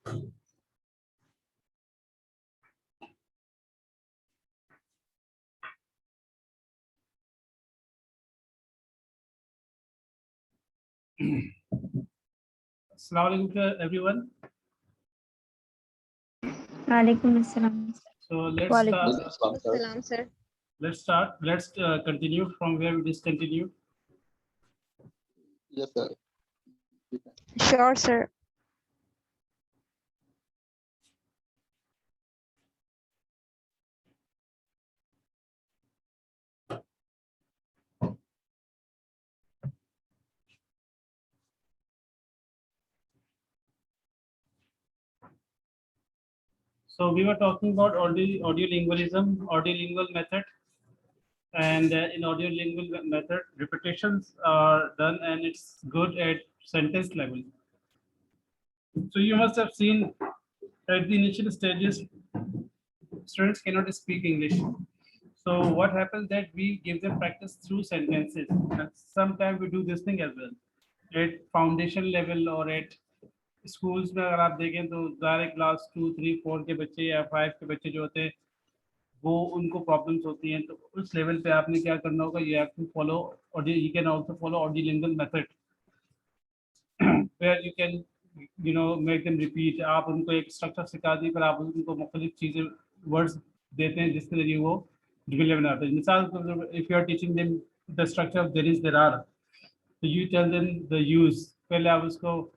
Assalamu alaikum to everyone. Walaikum assalam. So let's Walaikum start. Salam, sir. Let's start. Let's continue from where we discontinued. Yes, sir. Sure, sir. So we were talking about audio lingualism, audiolingual method, and in audiolingual method, repetitions are done, and it's good at sentence level. So you must have seen at the initial stages, students cannot speak English. So what happens that we give them practice through sentences. And sometimes we do this thing as well. At foundation level or at schools में अगर आप देखें तो ज़ाहिर class 2, 3, 4 के बच्चे या 5 के बच्चे जो होते हैं वो उनको प्रॉब्लम्स होती हैं, तो उस लेवल पे आपने क्या करना होगा, you have to follow audio, you can also follow audiolingual method where you can make them repeat. आप उनको एक स्ट्रक्चर सिखा दी, पर आप उनको मुख्तलिफ चीज़ें वर्ड्स देते हैं जिसके जरिए वो डिवेलप बनाते हैं. मिसाल if you are teaching them the structure of there is there are, so you tell them the use. पहले आप उसको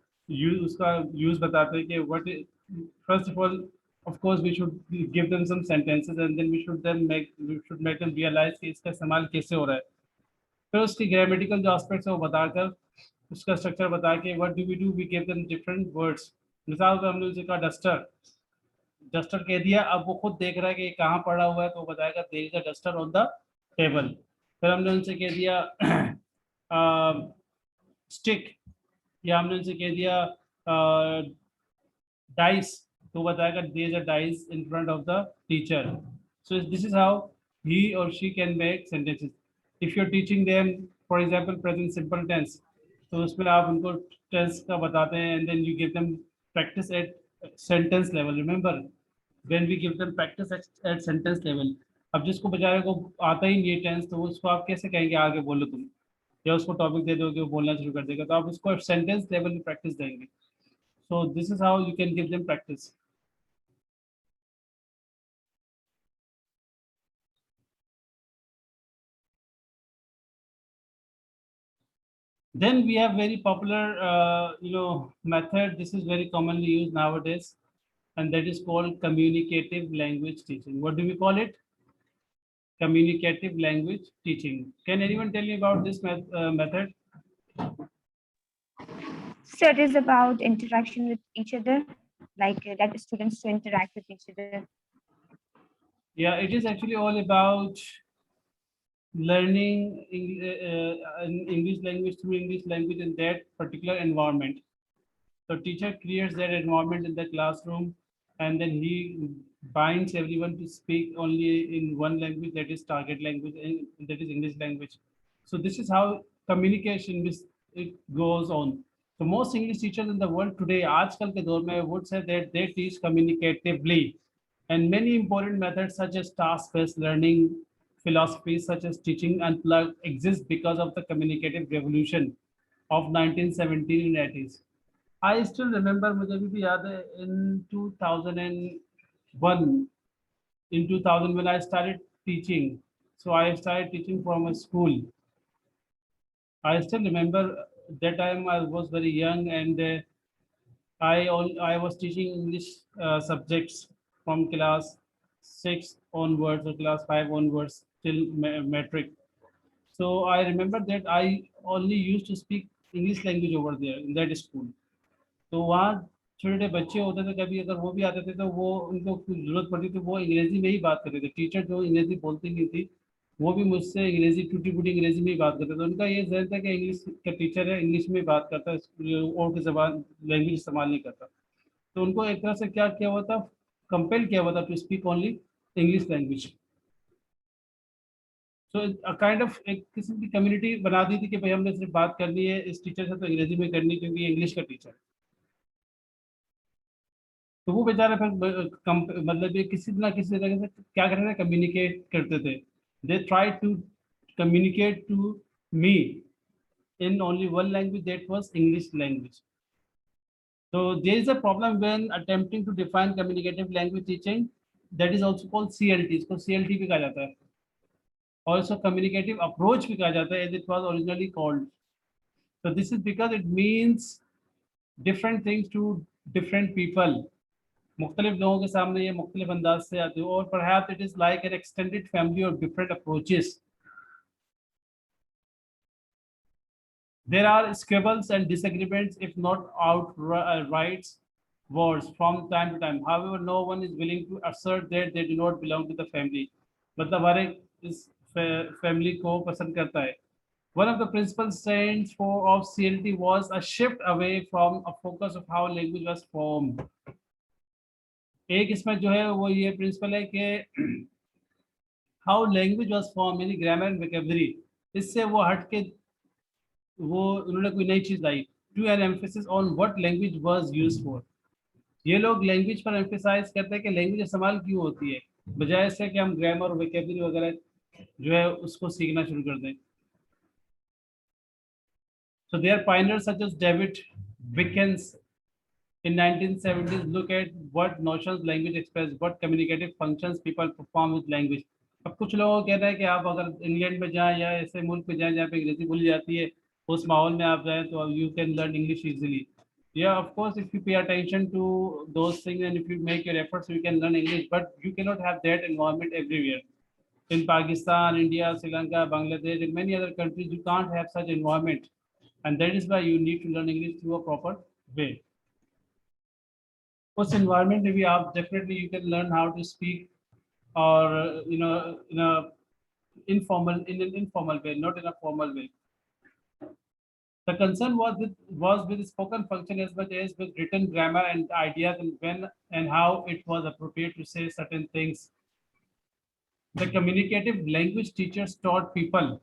उसका यूज बताते हैं कि what first of all, of course we should give them some sentences and then we should make them realize कि इसका इस्तेमाल कैसे हो रहा है. फिर उसकी ग्रामेटिकल जो एस्पेक्ट्स है वो बताकर उसका स्ट्रक्चर बता के what do we give them different words. मिसाल पे हमने उसे कहा डस्टर, डस्टर कह दिया, अब वो खुद देख रहा है कि कहाँ पड़ा हुआ है, तो वो बताएगा there is a duster on the table. फिर हमने उनसे कह दिया स्टिक, या हमने उनसे कह दिया डाइस, तो बताएगा there is a dice in front of the teacher. So this is how he or she can make sentences. If you're teaching them, for example, present simple tense, तो उसमें आप उनको टेंस का बताते हैं and then you give them practice at sentence level. Remember, when we give them practice at sentence level, अब जिसको बेचारे को आता ही नहीं है टेंस, तो उसको आप कैसे कहेंगे आगे बोलो तुम, या उसको टॉपिक दे दोगे वो बोलना शुरू कर देगा, तो आप उसको सेंटेंस लेवल में प्रैक्टिस देंगे. सो this is how you can give them practice. Then we have very popular, method. This is very commonly used nowadays, and that is called communicative language teaching. What do we call it? Communicative language teaching. Can anyone tell me about this method? So it is about interaction with each other, like that students to interact with each other. Yeah, it is actually all about learning English language through English language in that particular environment. So teacher creates that environment in the classroom, and then he binds everyone to speak only in one language, that is target language, and that is English language. So this is how communication it goes on. So most English teachers in the world today, आजकल के दौर में, would say that they teach communicatively, and many important methods such as task-based learning, philosophies such as teaching unplugged exist because of the communicative revolution of 1970s and 80s. I still remember, मुझे अभी भी याद है, in 2001, in 2000 when I started teaching, so I started teaching from a school. I still remember that time I was very young, and I was teaching English subjects from class 6 onwards or class 5 onwards till metric. So I remember that I only used to speak English language over there in that school. तो वहाँ छोटे छोटे बच्चे होते थे, कभी अगर वो भी आते थे तो वो उनको कुछ जरूरत पड़ती तो वो अंग्रेजी में ही बात करते थे. टीचर जो अंग्रेजी बोलती नहीं थी वो भी मुझसे अंग्रेजी टूटी फूटी अंग्रेजी में ही बात करते थे. उनका ये जहन था कि इंग्लिश का टीचर है, इंग्लिश में ही बात करता है, और की जबान लैंग्वेज इस्तेमाल नहीं करता. तो उनको एक तरह से क्या किया हुआ था, कंपेल किया हुआ था to speak only English language. So kind of एक किस्म की कम्युनिटी बना दी थी कि भाई हमने सिर्फ बात करनी है इस टीचर से तो अंग्रेजी में करनी, क्योंकि इंग्लिश का टीचर है. तो वो बेचारे फिर मतलब ये किसी ना किसी तरह से क्या करते थे, कम्युनिकेट करते थे. They try to communicate to me in only one language, that was English language. So there is a problem when attempting to define communicative language teaching, that is also called CLT. इसको CLT भी कहा जाता है. Also communicative approach भी कहा जाता है, as it was originally called. So this is because it means different things to different people. मुख्तलिफ लोगों के सामने ये मुख्तलिफ अंदाज से आते हो, और perhaps it is like an extended family of different approaches. There are squabbles and disagreements, if not outright wars, from time to time. However, no one is willing to assert that they do not belong to the family. मतलब हर एक इस family को पसंद करता है. One of the principal strengths of CLT was a shift away from a focus of how language was formed. एक इसमें जो है वो ये प्रिंसिपल है कि how language was formed, यानी grammar and vocabulary, इससे वो हट के वो उन्होंने कोई नई चीज लाई. To an emphasis on what language was used for. ये लोग लैंग्वेज पर एम्फेसाइज करते हैं कि लैंग्वेज इस्तेमाल क्यों होती है, बजाय इससे कि हम ग्रामर और वोकैबुलरी वगैरह जो है उसको सीखना शुरू कर दें. So there are pioneers such as David Wickens in 1970s look at what notions language express, what communicative functions people perform with language. अब कुछ लोगों को कहना है कि आप अगर इंग्लैंड में जाएं या ऐसे मुल्क में जाएं जहाँ पे अंग्रेजी बोली जाती है, उस माहौल में आप जाएं तो you can learn English easily. Yeah, of course, if you pay attention to those things and if you make your efforts, you can learn English, but you cannot have that environment everywhere. In Pakistan, India, Sri Lanka, Bangladesh, and many other countries, you can't have such environment. And that is why you need to learn English through a proper way. उस environment में भी आप definitely you can learn how to speak, or in an informal way, not in a formal way. The concern was with spoken function as much as with written grammar and ideas, and when and how it was appropriate to say certain things. The communicative language teachers taught people.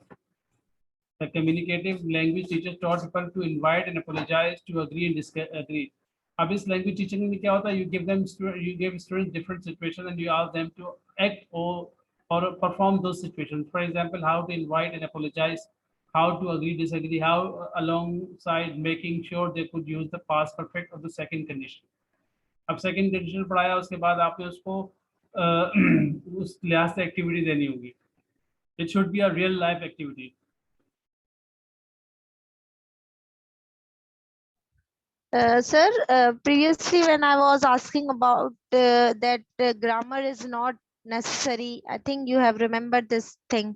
The communicative language teachers taught people to invite and apologize, to agree and disagree. अब इस language teaching में क्या होता है? You give students different situations and you ask them to act or perform those situations. For example, how to invite and apologize, how to agree, disagree, how alongside making sure they could use the past perfect of the second condition. अब second condition पढ़ाया, उसके बाद आपने उसको उस लिहाज से activity देनी होगी. It should be a real life activity. Sir, previously when I was asking about that grammar is not necessary, I think you have remembered this thing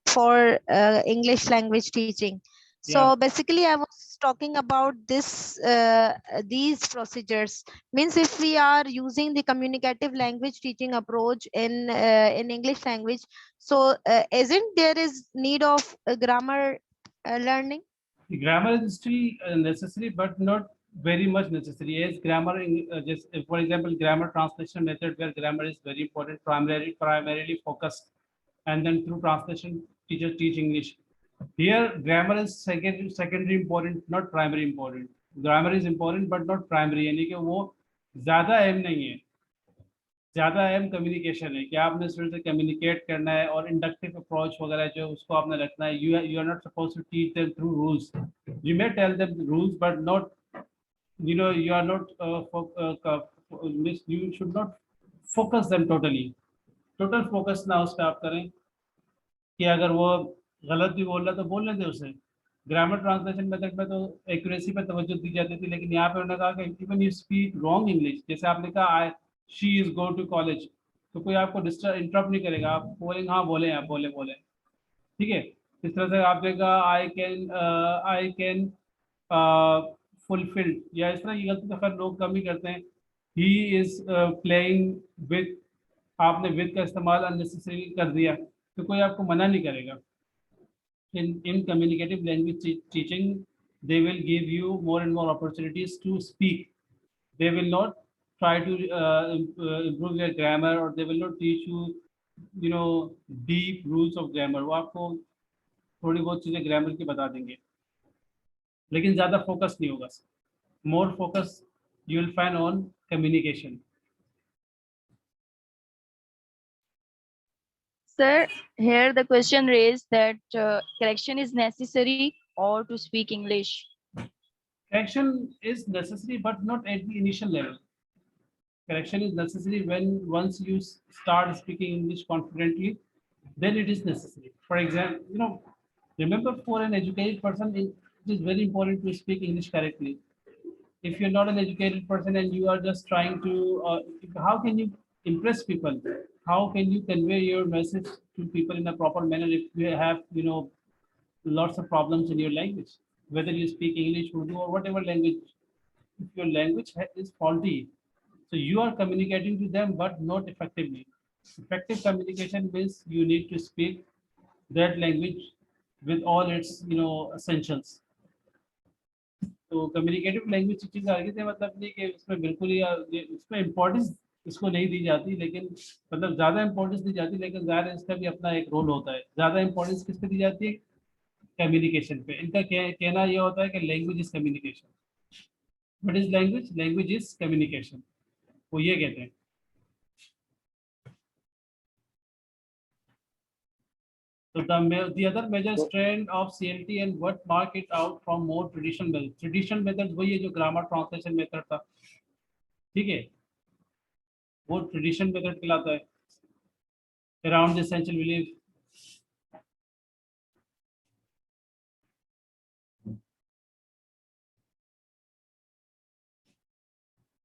for English language teaching. So Yeah. basically, I was talking about these procedures. Means if we are using the communicative language teaching approach in English language, so isn't there is need of grammar learning? Grammar is still necessary, but not very much necessary. As grammar, just for example, grammar translation method, where grammar is very important, primarily focused, and then through translation, teachers teach English. Here, grammar is secondary important, not primary important. Grammar is important, but not primary. यानी कि वो ज़्यादा अहम नहीं है. ज़्यादा अहम communication है कि आपने स्टूडेंट से कम्युनिकेट करना है, और इंडक्टिव अप्रोच वगैरह जो उसको आपने रखना है. You are not suppose to teach them through rules. You may tell them rules, but not you are not you should not focus them totally. Total focus ना उस पर आप करें कि अगर वो गलत भी बोल रहा तो बोलने दे उसे. ग्रामर ट्रांसलेशन मेथड में तो एक्यूरेसी पे तवज्जो दी जाती थी, लेकिन यहाँ पे उन्होंने कहा कि even you speak wrong English, जैसे आपने कहा she is go to college, तो कोई आपको इंटरप्ट नहीं करेगा. आप बोलेंगे हाँ बोले, आप बोले ठीक है. इस तरह से आपने कहा आई कैन फुलफिल्ड, या इस तरह की गलती तो खैर लोग कम ही करते हैं. ही इज प्लेइंग विद, आपने विद का इस्तेमाल अननेसेसरी कर दिया, तो कोई आपको मना नहीं करेगा. in communicative language teaching, they will give you more and more opportunities to speak. They will not try to improve your grammar, or they will not teach you deep rules of grammar. वो आपको थोड़ी बहुत चीजें grammar की बता देंगे, लेकिन ज्यादा फोकस नहीं होगा. More focus you will find on communication. Sir, here the question raised that correction is necessary or to speak English. Correction is necessary, but not at the initial level. Correction is necessary when once you start speaking English confidently, then it is necessary. For example, remember for an educated person, it is very important to speak English correctly. If you're not an educated person and you are just trying to, how can you impress people? How can you convey your message to people in a proper manner if you have, lots of problems in your language, whether you speak English, Urdu, or whatever language? If your language is faulty, so you are communicating to them, but not effectively. Effective communication means you need to speak that language with all its, essentials. तो communicative language teaching का आगे मतलब नहीं कि उसमें बिल्कुल ही उसमें importance इसको नहीं दी जाती, लेकिन मतलब ज़्यादा इम्पोर्टेंस दी जाती है, लेकिन ज़्यादा इसका भी अपना एक रोल होता है। ज़्यादा इम्पोर्टेंस किस पे दी जाती है? कम्युनिकेशन पे। इनका कहना यह होता है कि language is communication. What is language? Language is communication, वो ये कहते हैं। So the other major strand of CLT and what mark it out from more traditional methods. Traditional methods वही है जो grammar translation method था, ठीक है, वो traditional method कहलाता है। Around the essential belief,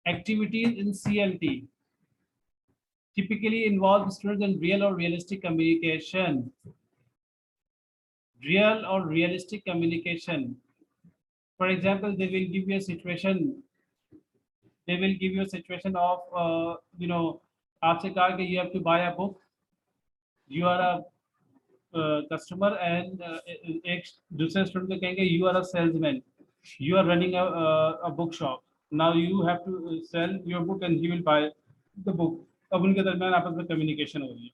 activities in CLT typically involve students in real or realistic communication. Real or realistic communication. For example, they will give you a situation. They will give you a situation of, आपसे कहा कि you have to buy a book. You are a customer and एक दूसरे student को कहेंगे you are a salesman. You are running a bookshop. Now you have to sell your book and he will buy the book. अब उनके दरमियान आपस में communication हो रही है।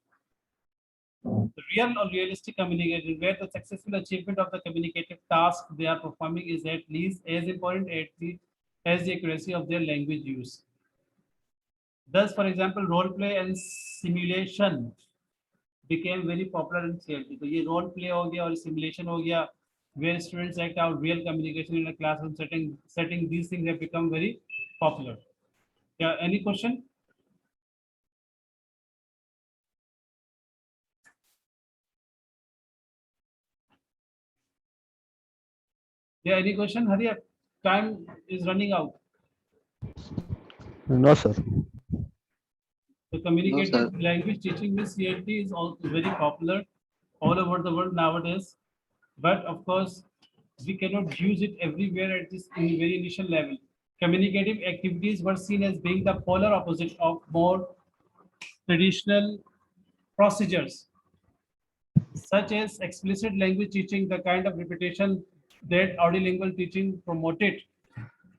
The real or realistic communication, where the successful achievement of the communicative task they are performing is at least as important as the accuracy of their language use. Thus, for example, role play and simulation became very popular in CLT. तो ये role play हो गया और simulation हो गया, where students act out real communication in a classroom setting. These things have become very popular. Yeah, any question? Yeah, any question? Hurry up. Time is running out. No, sir. The communicative language teaching with CLT is also very popular all over the world nowadays. But of course, we cannot use it everywhere at this very initial level. Communicative activities were seen as being the polar opposite of more traditional procedures, such as explicit language teaching, the kind of repetition that audiolingual teaching promoted,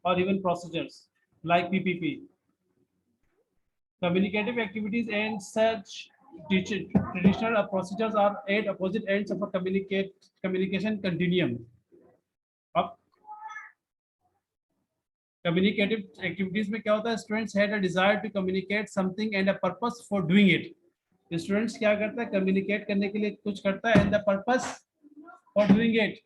or even procedures like PPP. Communicative activities and such traditional procedures are at opposite ends of a communication continuum. अब communicative activities में क्या होता है? Students had a desire to communicate something and a purpose for doing it. Students क्या करता है? Communicate करने के लिए कुछ करता है and the purpose for doing it.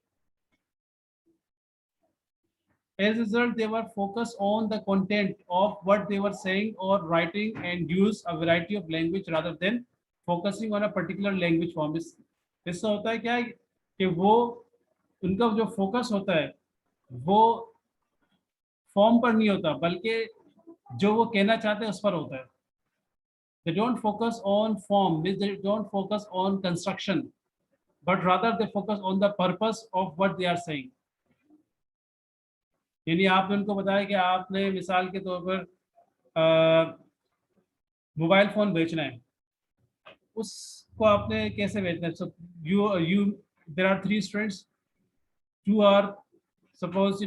As a result, they were focused on the content of what they were saying or writing and use a variety of language rather than focusing on a particular language form. इससे होता है क्या है कि वो उनका जो focus होता है वो फॉर्म पर नहीं होता, बल्कि जो वो कहना चाहते हैं उस पर होता है। They don't focus on form, they don't focus on construction, but rather they focus on the purpose of what they are saying. यानी आपने उनको बताया कि आपने मिसाल के तौर पर मोबाइल फोन बेचना है, उसको आपने कैसे बेचना है? So there are 3 students, 2 are suppose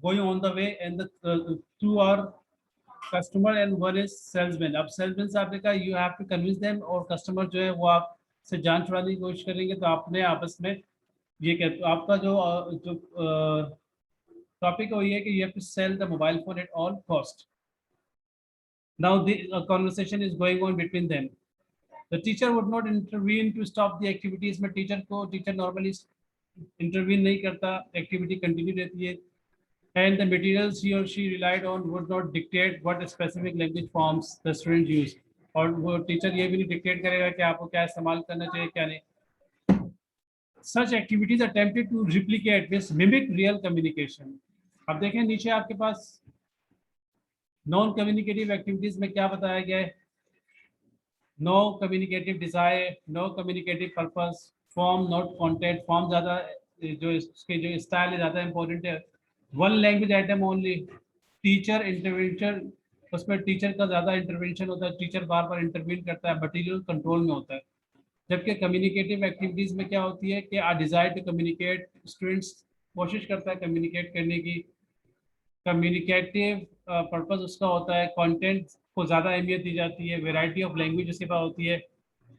going on the way and the 2 are customer and 1 is salesman. अब salesman से आपने कहा you have to convince them, और customer जो है वो आपसे जान छुड़ाने की कोशिश करेंगे, तो आपने आपस में ये कहते आपका जो टॉपिक है ये कि you have to sell the mobile phone at all cost. Now the conversation is going on between them. The teacher would not intervene to stop the activities. में teacher normally intervene नहीं करता, activity continue रहती है. And the materials he or she relied on would not dictate what specific language forms the student use. और वो teacher ये भी नहीं dictate करेगा कि आपको क्या इस्तेमाल करना चाहिए क्या नहीं. Such activities attempted to replicate this mimic real communication. अब देखें नीचे आपके पास नॉन कम्युनिकेटिव एक्टिविटीज में क्या बताया गया है. No communicative desire, no communicative purpose, form not content. Form ज़्यादा जो इसके जो स्टाइल है ज़्यादा इंपॉर्टेंट है. One language item only. Teacher intervention, उसमें टीचर का ज़्यादा इंटरवेंशन होता है, टीचर बार बार इंटरवीन करता है, मटीरियल कंट्रोल में होता है. जबकि कम्युनिकेटिव एक्टिविटीज़ में क्या होती है कि आ डिज़ायर टू कम्युनिकेट, स्टूडेंट्स कोशिश करता है कम्युनिकेट करने की. कम्युनिकेटिव पर्पस उसका होता है, कंटेंट को ज़्यादा अहमियत दी जाती है, वैरायटी ऑफ लैंग्वेज उसके पास होती है.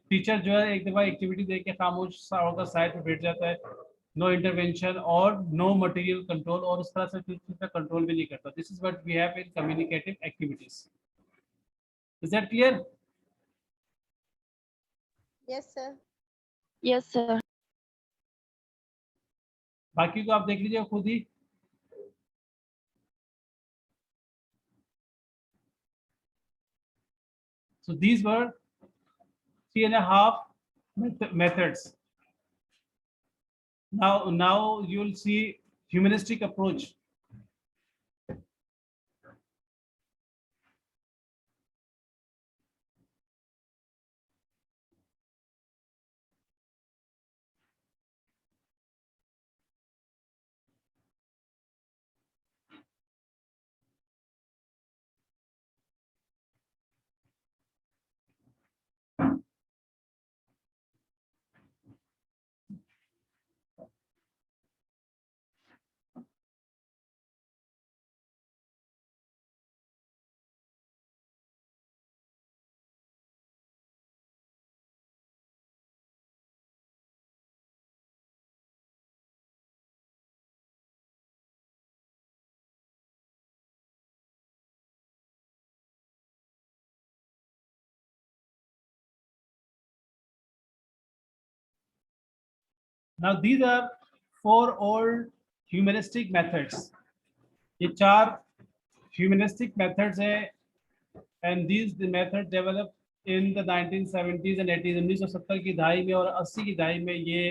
टीचर जो है एक दफ़ा एक्टिविटी देख के खामोश सा होकर साइड पे बैठ जाता है. नो इंटरवेंशन और नो मटेरियल कंट्रोल, और उस तरह से टीचर का कंट्रोल भी नहीं करता. This is what we have in communicative activities. Is that clear? Yes, sir. Yes, sir. बाकी को आप देख लीजिए खुद ही. So these were 3.5 methods. Now you'll see humanistic approach. Now these are 4 old humanistic methods. ये 4 humanistic methods हैं, and these the methods developed in the 1970s and 80s. 1970 की दहाई में और 80 की दहाई में ये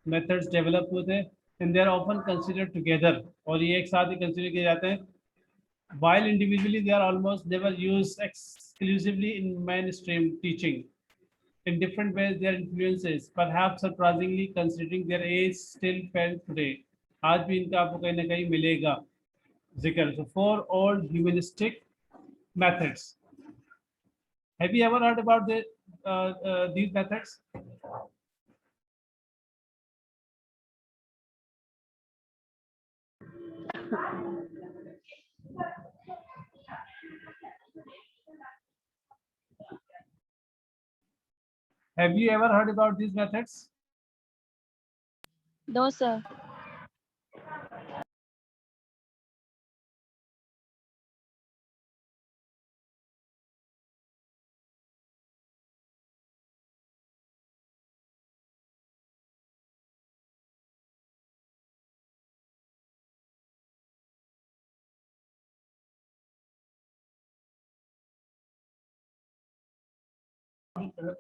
methods develop हुए थे, and they are often considered together. और ये एक साथ ही consider किए जाते हैं. While individually they are almost never used exclusively in mainstream teaching. In different ways, their influences, perhaps surprisingly, considering their age, still felt today. आज भी इनका आपको कहीं ना कहीं मिलेगा जिक्र. So 4 old humanistic methods. Have you ever heard about these methods? Have you ever heard about these methods? No, sir.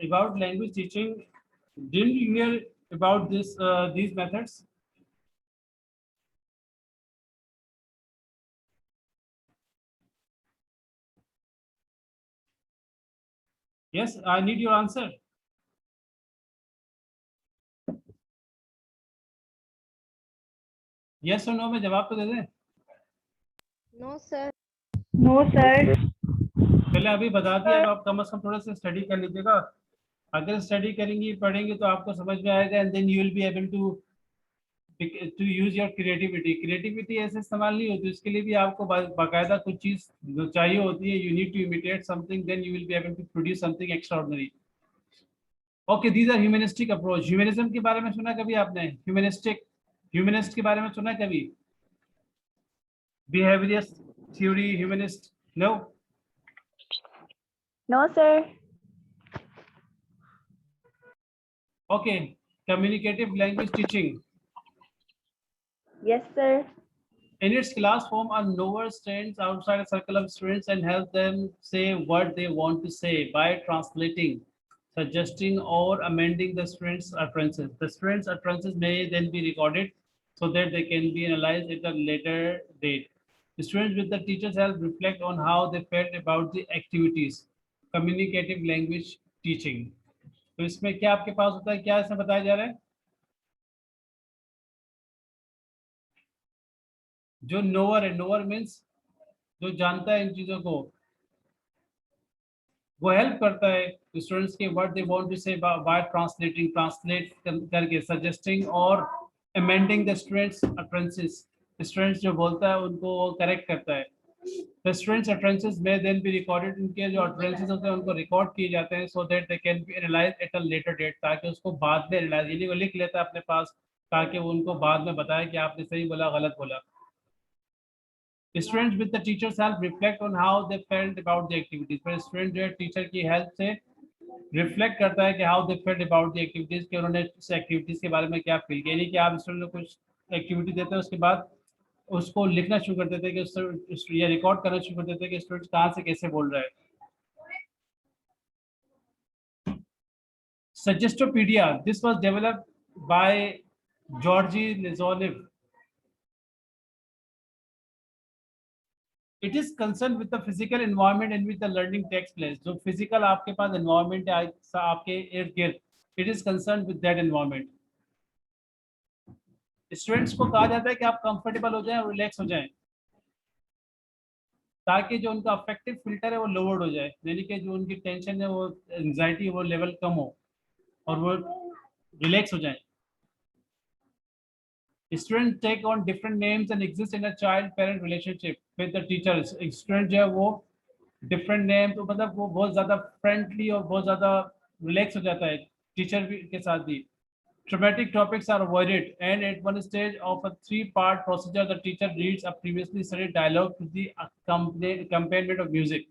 About language teaching, didn't you hear about these methods? Yes, I need your answer. Yes or no में जवाब तो दे दें. No, sir. No, sir. पहले अभी बता दिया, अब आप कम से कम थोड़ा सा स्टडी कर लीजिएगा. अगर स्टडी करेंगी पढ़ेंगे तो आपको समझ में आएगा, and then you will be able to use your creativity. Creativity ऐसे इस्तेमाल नहीं होती, उसके लिए भी आपको बाकायदा कुछ चीज चाहिए होती है. You need to imitate something, then you will be able to produce something extraordinary. Okay, these are humanistic approach. Humanism के बारे में सुना कभी आपने? ह्यूमनिस्ट के बारे में सुना कभी? Behaviourist theory, humanist? No. No, sir. Okay, communicative language teaching. Yes, sir. In its class form, a knower stands outside a circle of students and helps them say what they want to say by translating, suggesting, or amending the students' utterances. The students' utterances may then be recorded so that they can be analyzed at a later date. The students with the teacher's help reflect on how they felt about the activities. Communicative language teaching. तो इसमें क्या आपके पास होता है, क्या इसमें बताया जा रहा है? जो नोअर है, नोअर मीन्स जो जानता है इन चीजों को, वो हेल्प करता है स्टूडेंट्स के व्हाट दे वांट टू से बाय ट्रांसलेटिंग, ट्रांसलेट करके, सजेस्टिंग और amending the students utterances. Students जो बोलता है उनको करेक्ट करता है। द स्टूडेंट्स अटरेंसेस में देन बी रिकॉर्डेड, उनके जो अटरेंसेस होते हैं उनको रिकॉर्ड किए जाते हैं so that they can be analyse at a later date, ताकि उसको बाद में एनालाइज, यानी वो लिख लेता है अपने पास ताकि वो उनको बाद में बताए कि आपने सही बोला गलत बोला। Students with the teacher's help reflect on how they felt about the activities. पर स्टूडेंट जो है टीचर की हेल्प से रिफ्लेक्ट करता है कि how they felt about the activities, कि उन्होंने इस एक्टिविटीज के बारे में क्या फील किया। यानी कि आप स्टूडेंट को कुछ एक्टिविटी देते हैं, उसके बाद उसको लिखना शुरू कर देते हैं कि या रिकॉर्ड करना शुरू कर देते हैं कि स्टूडेंट कहाँ से कैसे बोल रहा है। Suggestopedia, this was developed by Georgi Lazonev. It is concerned with the physical environment in which the learning takes place. जो physical आपके पास environment है आपके इर्द गिर्द, it is concerned with that environment. Students को कहा जाता है कि आप comfortable हो जाएं और relax हो जाएं, ताकि जो उनका affective filter है वो lowered हो जाए, यानी कि जो उनकी tension है, वो anxiety है, वो level कम हो और वो relax हो जाएं. Students take on different names and exist in a child-parent relationship with the teachers. Student जो है वो different name, तो मतलब वो बहुत ज़्यादा friendly और बहुत ज़्यादा relax हो जाता है teacher के साथ भी. Traumatic topics are avoided, and at one stage of a three-part procedure, the teacher reads a previously studied dialogue to the accompaniment of music.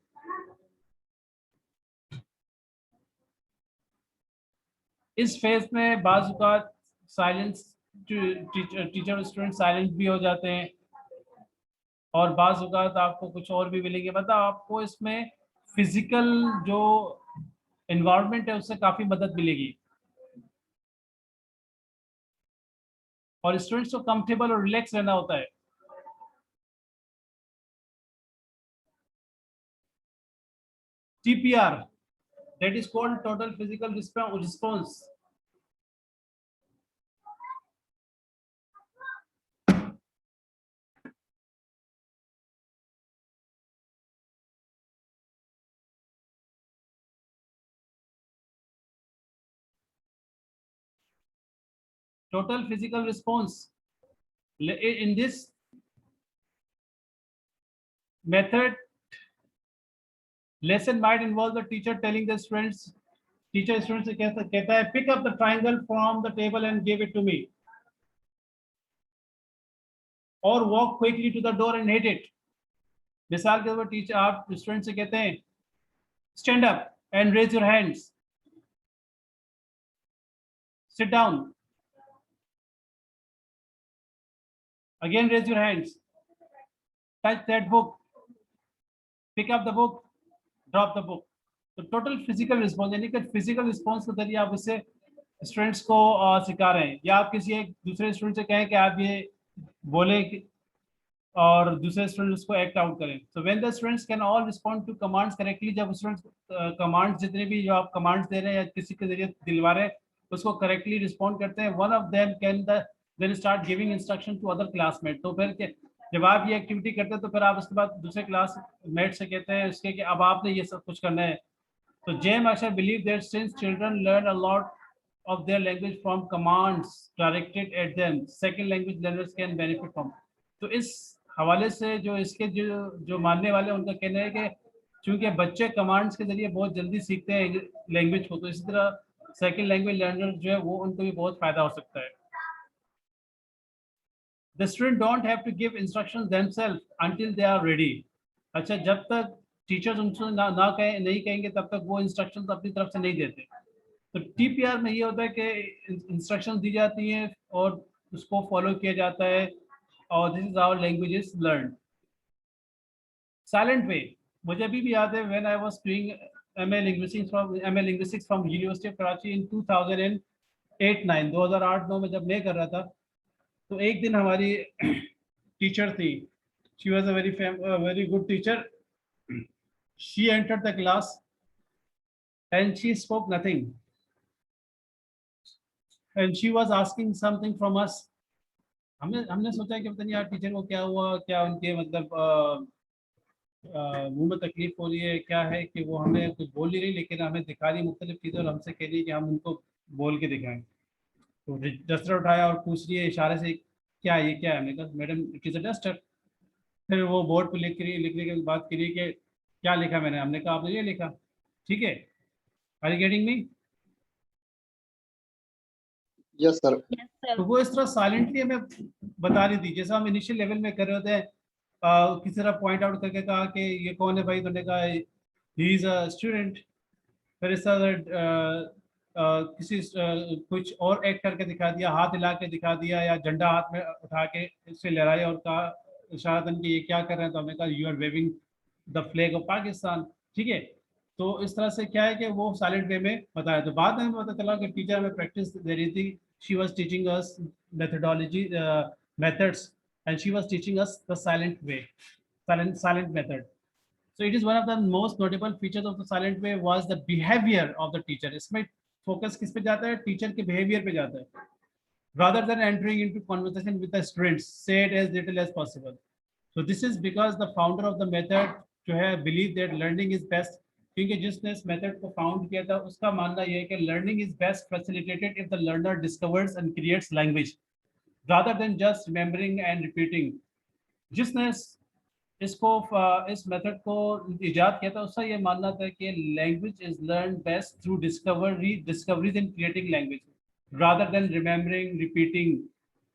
इस फेज में बाज़ औक़ात साइलेंस, टीचर स्टूडेंट साइलेंट भी हो जाते हैं और बाज़ औक़ात आपको कुछ और भी मिलेंगे। मतलब आपको इसमें फिजिकल जो एनवायरनमेंट है उससे काफ़ी मदद मिलेगी और स्टूडेंट्स को कंफर्टेबल और रिलैक्स रहना होता है। TPR, that is called total physical response. Total physical response. In this method, lesson might involve the teacher telling the students, teacher students से कहता है pick up the triangle from the table and give it to me, or walk quickly to the door and hit it. मिसाल के तौर पर teacher आप student से कहते हैं stand up and raise your hands, sit down, again raise your hands, touch that book, pick up the book, drop the book. तो total physical response, यानी कि फिजिकल रिस्पॉन्स के जरिए आप इससे स्टूडेंट्स को सिखा रहे हैं। या आप किसी एक दूसरे स्टूडेंट से कहें कि आप ये बोले और दूसरे स्टूडेंट्स को एक्ट आउट करें। So when the students can all respond to commands correctly, जब स्टूडेंट्स कमांड्स जितने भी जो आप कमांड्स दे रहे हैं या किसी के जरिए दिलवा रहे हैं उसको करेक्टली रिस्पॉन्ड करते हैं, one of them can then start giving instruction to other classmate. तो फिर जब आप ये एक्टिविटी करते हैं तो फिर आप उसके बाद दूसरे क्लासमेट से कहते हैं उसके कि अब आपने ये सब कुछ करना है। तो J. Marshall believed that since children learn a lot of their language from commands directed at them, second language learners can benefit from. तो इस हवाले से जो इसके जो मानने वाले उनका कहना है कि चूंकि बच्चे कमांड्स के जरिए बहुत जल्दी सीखते हैं लैंग्वेज को, तो इसी तरह सेकंड लैंग्वेज लर्नर जो है वो उनको भी बहुत फायदा हो सकता है। The student don't have to give instructions themselves until they are ready. अच्छा, जब तक टीचर्स उनसे नहीं कहेंगे तब तक वो इंस्ट्रक्शंस अपनी तरफ से नहीं देते। तो TPR में ये होता है कि इंस्ट्रक्शंस दी जाती हैं और उसको फॉलो किया जाता है, और this is how language is learn. Silent way, मुझे अभी भी याद है when I was doing MA linguistics from university of Karachi in 2008-9 में जब मैं कर रहा था, तो एक दिन हमारी टीचर थी, she was a very good teacher, she entered the class and she spoke nothing and she was asking something from us. हमने सोचा कि पता नहीं यार टीचर को क्या हुआ, क्या उनके मतलब मुंह में तकलीफ हो रही है, क्या है कि वो हमें कुछ बोल नहीं रही, लेकिन हमें दिखा रही मुख्तलिफ चीज़ें और हमसे कह रही है कि हम उनको बोल के दिखाएं। तो डस्टर उठाया और पूछ रही है इशारे से, क्या है ये, क्या है? हमने कहा madam it is a duster. फिर वो बोर्ड पर लिखने के बाद करिए कि क्या लिखा मैंने, हमने कहा आपने ये लिखा, ठीक है, are you getting me? Yes sir. Yes, sir. तो वो इस तरह साइलेंटली हमें बता रही थी, जैसा हम इनिशियल लेवल में कर रहे होते हैं, किसी तरह पॉइंट आउट करके कहा कि ये कौन है भाई, तो उन्होंने कहा ही इज अ स्टूडेंट। फिर इस तरह किसी कुछ और एक्ट करके दिखा दिया, हाथ हिला के दिखा दिया या झंडा हाथ में उठा के इससे लहराया और कहा इशारतन कि ये क्या कर रहे हैं, तो हमने कहा you are waving the flag of Pakistan, ठीक है। तो इस तरह से क्या है कि वो साइलेंट वे में बताया। तो बाद में हमें पता चला कि टीचर हमें प्रैक्टिस दे रही थी, she was teaching us methodology methods, and she was teaching us the silent way, silent method. So it is one of the most notable features of the silent way was the behavior of the teacher. इसमें focus किस पे जाता है? Teacher के behaviour पे जाता है, rather than entering into conversation with the students, say it as little as possible. So this is because the founder of the method जो है believe that learning is best, क्योंकि जिसने इस मेथड को फाउंड किया था उसका मानना यह है कि learning is best facilitated if the learner discovers and creates language rather than just remembering and repeating. जिसने इसको इस मेथड को इजाद किया था उसका ये मानना था कि language is learn best through discoveries in creating language rather than remembering, repeating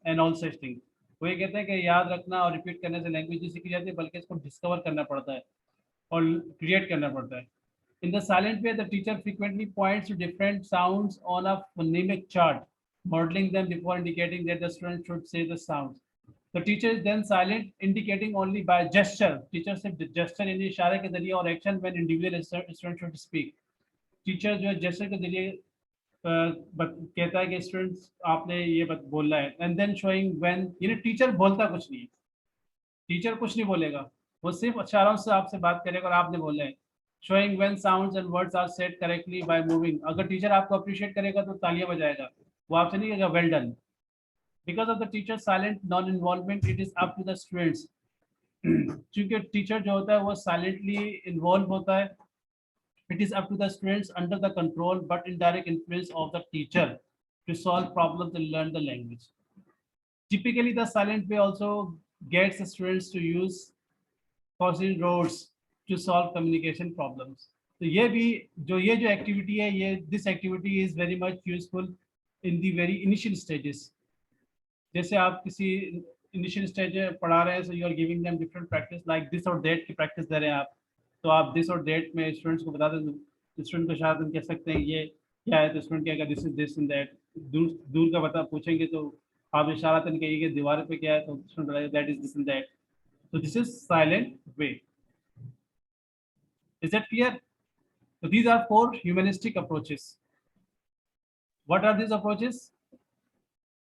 and all such thing. वो ये कहते हैं कि याद रखना और रिपीट करने से लैंग्वेज नहीं सीखी जाती, बल्कि इसको डिस्कवर करना पड़ता है और क्रिएट करना पड़ता है। In the silent way, the teacher frequently points to different sounds on a phonemic chart, modeling them before indicating that the student should say the sounds. The teacher is then silent, indicating only by gesture. Teacher सिर्फ gesture यानी इशारे के जरिए और action when individual student should speak. Teacher जो है gesture के जरिए कहता है कि students आपने ये बोलना है, and then showing when, यानी teacher बोलता कुछ नहीं है, teacher कुछ नहीं बोलेगा, वो सिर्फ इशारों से आपसे बात करेगा और आपने बोलना है। Showing when sounds and words are said correctly by moving. अगर टीचर आपको अप्रिशिएट करेगा तो तालियां बजाएगा, वो आपसे नहीं कहेगा well done. Because of the teacher's silent non-involvement, it is up to the students. क्योंकि टीचर जो होता है वो साइलेंटली इन्वॉल्व होता है, it is up to the students under the control but indirect influence of the teacher to solve problems and learn the language. Typically, the silent way also gets the students to use causing roads to solve communication problems. तो ये जो activity है, ये this activity is very much useful in the very initial stages. जैसे आप किसी initial stage पढ़ा रहे हैं, so you are giving them different practice like this or that की practice दे रहे हैं आप, तो आप this or that में students को बता दें, स्टूडेंट को शायद हम कह सकते हैं ये क्या है, तो स्टूडेंट कहेगा this is this and that. दूर का बता पूछेंगे तो आप इशारतन कहिए कि दीवार पे क्या है, तो स्टूडेंट बताएगा that is this and that. So this is silent way. Is that clear? So these are 4 humanistic approaches. What are these approaches?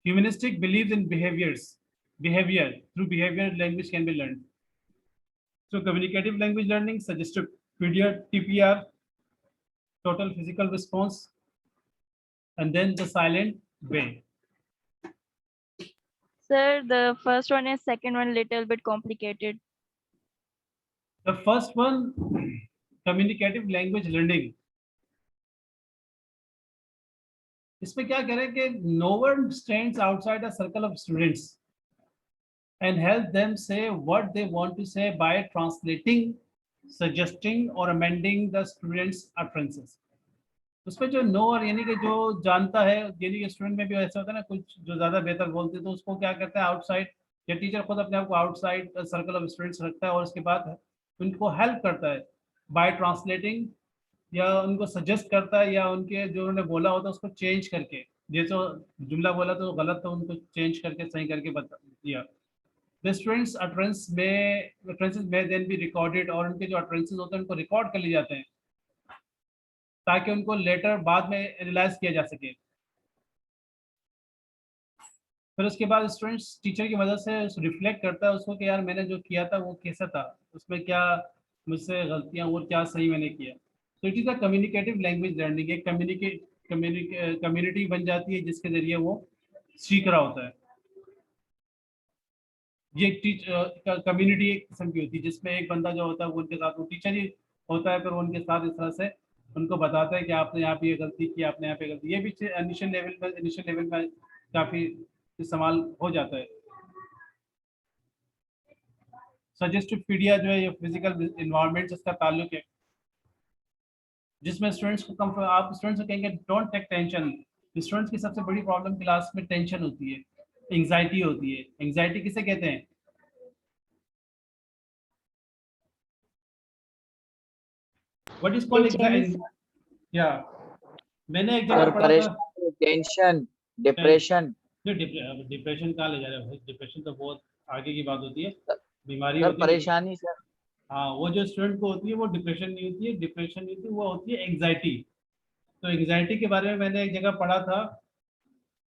Humanistic believes in behavior. Through behavior, language can be learned. So communicative language learning, suggestive period, TPR, total physical response, and then the silent way. Sir, the first one and second one little bit complicated. The first one, communicative language learning. इसमें क्या करें कि no one stands outside a circle of students and help them say what they want to say by translating, suggesting or amending the students' utterances. उसमें जो no और यानी कि जो जानता है, यानी कि स्टूडेंट में भी ऐसा होता है ना, कुछ जो ज़्यादा बेहतर बोलते हैं तो उसको क्या करता है आउटसाइड, या टीचर खुद अपने आप को आउटसाइड सर्कल ऑफ स्टूडेंट्स रखता है और उसके बाद उनको हेल्प करता है बाय ट्रांसलेटिंग या उनको सजेस्ट करता है, या उनके जो उन्होंने बोला होता है उसको चेंज करके, जैसे जुमला बोला तो गलत तो उनको चेंज करके सही करके बता दिया। The students utterances may then be recorded, और उनके जो utterances होते हैं उनको रिकॉर्ड कर लिए जाते हैं ताकि उनको लेटर बाद में एनालाइज किया जा सके। फिर उसके बाद स्टूडेंट्स टीचर की मदद से रिफ्लेक्ट करता है उसको कि यार मैंने जो किया था वो कैसा था, उसमें क्या मुझसे गलतियां और क्या सही मैंने किया। तो it is a communicative language learning, एक कम्युनिटी बन जाती है जिसके जरिए वो सीख रहा होता है। ये कम्युनिटी एक किस्म की होती है जिसमें एक बंदा जो होता है वो उनके साथ, वो टीचर ही होता है, फिर वो उनके साथ इस तरह से उनको बताता है कि आपने यहाँ पे ये गलती की, आपने यहाँ पे गलती। ये भी इनिशियल लेवल में काफ़ी इस्तेमाल हो जाता है। सजेस्टिवपीडिया जो है ये फिजिकल इन्वायरमेंट से इसका ताल्लुक है, जिसमें स्टूडेंट्स को आप स्टूडेंट्स को कहेंगे डोंट टेक टेंशन। स्टूडेंट्स की सबसे बड़ी प्रॉब्लम क्लास में टेंशन होती है, एंग्जाइटी होती है। एंग्जाइटी किसे कहते हैं? What is called anxiety? या मैंने एक जगह सर पढ़ा था, परेशानी, टेंशन, डिप्रेशन। डिप्रेशन कहाँ ले जा रहे हो? डिप्रेशन तो बहुत आगे की बात होती है, बीमारी सर होती है। परेशानी सर। हाँ, वो जो स्टूडेंट को होती है वो डिप्रेशन नहीं होती है, डिप्रेशन नहीं होती, वो होती है एंग्जाइटी। तो एंग्जाइटी के बारे में मैंने एक जगह पढ़ा था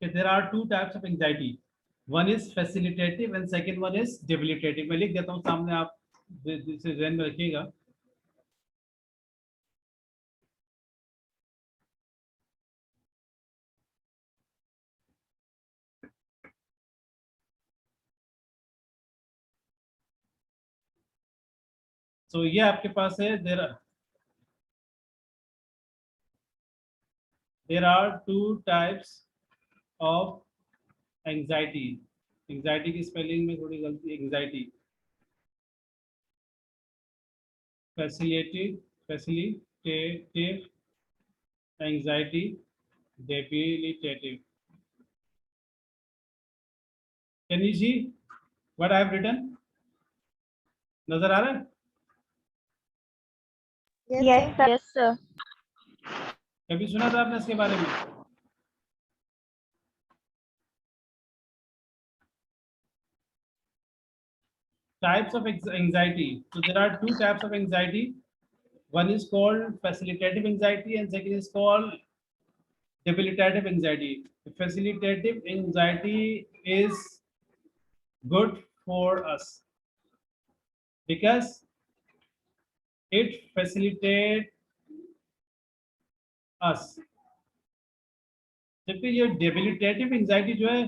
कि there are two types of anxiety, one is facilitative and second one is debilitative. मैं लिख देता हूँ सामने, आप इसे ध्यान में रखिएगा। तो ये आपके पास है, there are two types of anxiety. Anxiety की स्पेलिंग में थोड़ी गलती, anxiety facilitative anxiety debilitative. Can you see what I have written? नजर आ रहा है? Yes, sir. Yes, sir. कभी सुना था आपने इसके बारे में? Types of anxiety. So there are two types of anxiety. One is called facilitative anxiety and second is called debilitative anxiety. The facilitative anxiety is good for us because it facilitates us. जबकि ये debilitative anxiety जो है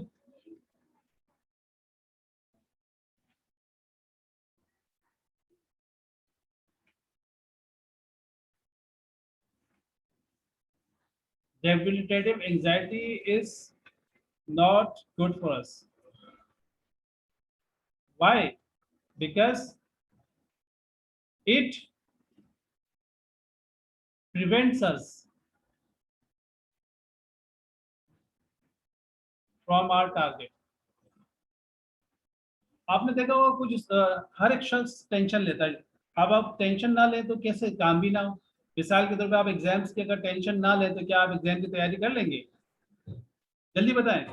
debilitative anxiety is not good for us. Why? Because it prevents us from our target. आपने देखा होगा कुछ हर एक शख्स टेंशन लेता है। अब आप टेंशन ना लें तो कैसे काम भी ना हो। मिसाल के तौर पे आप एग्जाम्स की अगर टेंशन ना लें तो क्या आप एग्जाम की तैयारी कर लेंगे? जल्दी बताएं।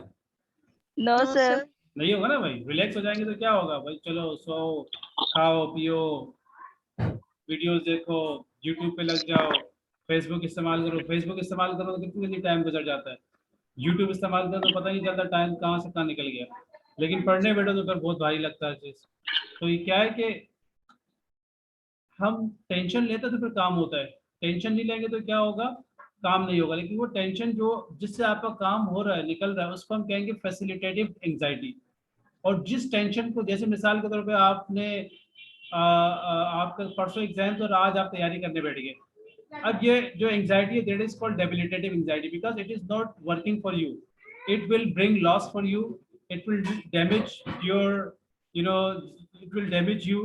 No, sir. नहीं होगा ना भाई। रिलैक्स हो जाएंगे तो क्या होगा भाई, चलो सो खाओ पियो, वीडियोस देखो, यूट्यूब पे लग जाओ, फेसबुक इस्तेमाल करो। फेसबुक इस्तेमाल करो तो कितनी जल्दी टाइम गुजर जाता है। यूट्यूब इस्तेमाल करो तो पता नहीं चलता टाइम कहाँ से कहाँ निकल गया। लेकिन पढ़ने बैठो तो फिर बहुत भारी लगता है चीज़। तो ये क्या है कि हम टेंशन लेते तो फिर काम होता है, टेंशन नहीं लेंगे तो क्या होगा, काम नहीं होगा। लेकिन वो टेंशन जो जिससे आपका काम हो रहा है, निकल रहा है, उसको हम कहेंगे फैसिलिटेटिव एंग्जाइटी। और जिस टेंशन को, जैसे मिसाल के तौर पे आपने आपका परसों एग्जाम तो आज आप तैयारी करने बैठ गए। अब ये जो एंग्जाइटी है that is called debilitative anxiety because it is not working for you, it will bring loss for you, it will damage your it will damage you,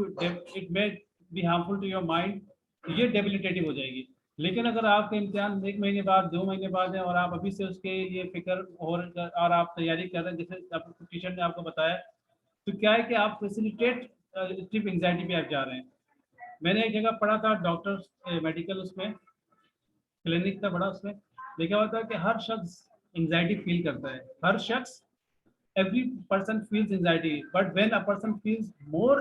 it may be harmful to your mind। ये डेबिलिटेटिव हो जाएगी। लेकिन अगर आपका इम्तिहान 1 महीने बाद 2 महीने बाद है और आप अभी से उसके लिए फिक्र और आप तैयारी कर रहे हैं, जैसे टीचर ने आपको बताया, तो क्या है कि आप फैसिलिटेटिव एंग्जाइटी पे आप जा रहे हैं। मैंने एक जगह पढ़ा था डॉक्टर मेडिकल उसमें क्लिनिक का बड़ा उसमें देखा होता है कि हर शख्स एंजाइटी फील करता है, हर शख्स, every person feels anxiety, but when a person feels more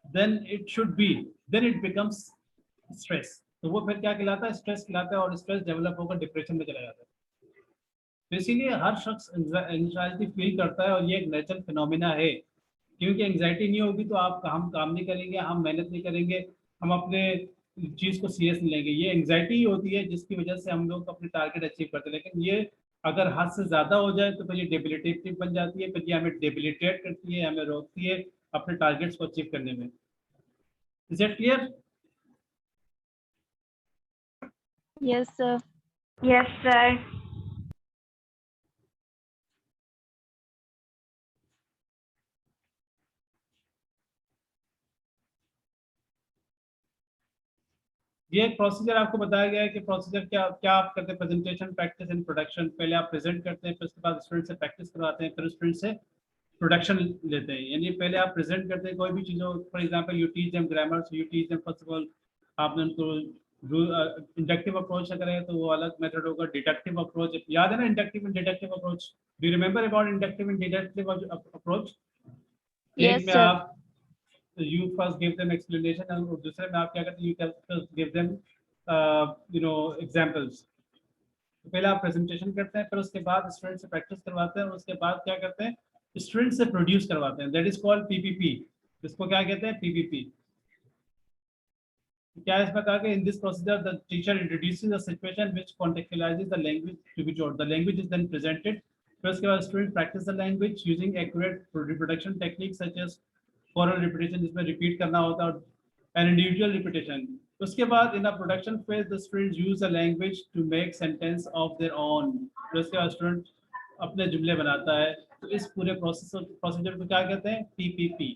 than it should be, then it becomes stress. तो वो फिर क्या कहलाता है, स्ट्रेस कहलाता है, और स्ट्रेस डेवलप होकर डिप्रेशन में चला जाता है। तो इसीलिए हर शख्स एंजाइटी फील करता है, और ये एक नेचुरल फिनोमिना है, क्योंकि एंजाइटी नहीं होगी तो आप हम काम नहीं करेंगे, हम मेहनत नहीं करेंगे, हम अपने चीज़ को सीरियस नहीं लेंगे। ये एंजाइटी ही होती है जिसकी वजह से हम लोग अपने टारगेट अचीव करते हैं, लेकिन ये अगर हद से ज़्यादा हो जाए तो फिर ये डेबिलिटेटिव बन जाती है, फिर ये हमें डेबिलिटेट करती है, हमें रोकती है अपने टारगेट्स को अचीव करने में। Is it clear? Yes, sir. Yes, sir. ये एक प्रोसीजर आपको बताया गया है कि प्रोसीजर क्या क्या आप करते हैं, प्रेजेंटेशन, प्रैक्टिस एंड प्रोडक्शन। पहले आप प्रेजेंट करते हैं, फिर उसके बाद स्टूडेंट से प्रैक्टिस करवाते हैं, फिर स्टूडेंट से प्रोडक्शन लेते हैं। यानी पहले आप प्रेजेंट करते हैं कोई भी चीज़ हो, for example you teach them grammar, so you teach them first of all, आपने उनको इंडक्टिव अप्रोच से करें तो वो अलग मेथड होगा। डिडक्टिव अप्रोच याद है ना, inductive and deductive approach, do you remember about inductive and deductive approach? Yes, एक में sir. आप you first give them explanation, और दूसरे में आप क्या करते हैं, you can give them examples। तो पहले आप प्रेजेंटेशन करते हैं, फिर उसके बाद स्टूडेंट से प्रैक्टिस करवाते हैं, उसके बाद क्या करते हैं, स्टूडेंट से प्रोड्यूस करवाते हैं, दैट इज कॉल्ड पीपीपी। इसको क्या कहते हैं, पीपीपी। क्या इसमें कहा कि in this procedure the teacher introduces a situation which contextualises the language to be taught, the language is then presented, फिर उसके बाद student practice the language using accurate reproduction techniques such as oral repetition, जिसमें repeat करना होता है, और individual repetition. उसके बाद in a production phase the student use a language to make sentence of their own, फिर उसके बाद स्टूडेंट अपने जुमले बनाता है। तो इस पूरे प्रोसीजर को क्या कहते हैं, पीपीपी।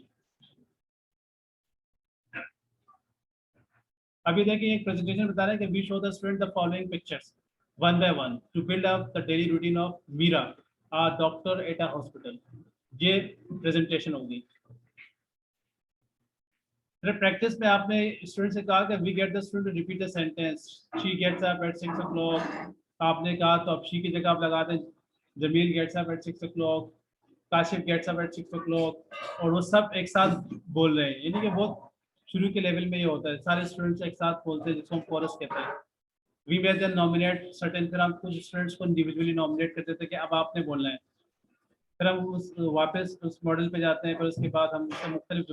अभी देखिए एक प्रेजेंटेशन बता रहा है कि we show the student the following pictures one by one to build up the daily routine of Meera a doctor at a hospital. ये प्रेजेंटेशन होगी। फिर प्रैक्टिस में आपने स्टूडेंट से कहा कि we get the student to repeat the sentence, she gets up at 6 o'clock। आपने कहा तो अब शी की जगह आप लगा दें Jameel gets up at 6 o'clock, Kashif gets up at 6 o'clock, और वो सब एक साथ बोल रहे हैं। यानी कि बहुत शुरू के लेवल में ये होता है, सारे स्टूडेंट्स एक साथ बोलते हैं, जिसको हम कोरस कहते हैं। We may then nominate certain, फिर हम कुछ स्टूडेंट्स को इंडिविजुअली नॉमिनेट करते थे कि अब आपने बोलना है। फिर हम उस वापस उस मॉडल पे जाते हैं, फिर उसके बाद हम मुख्तलिफ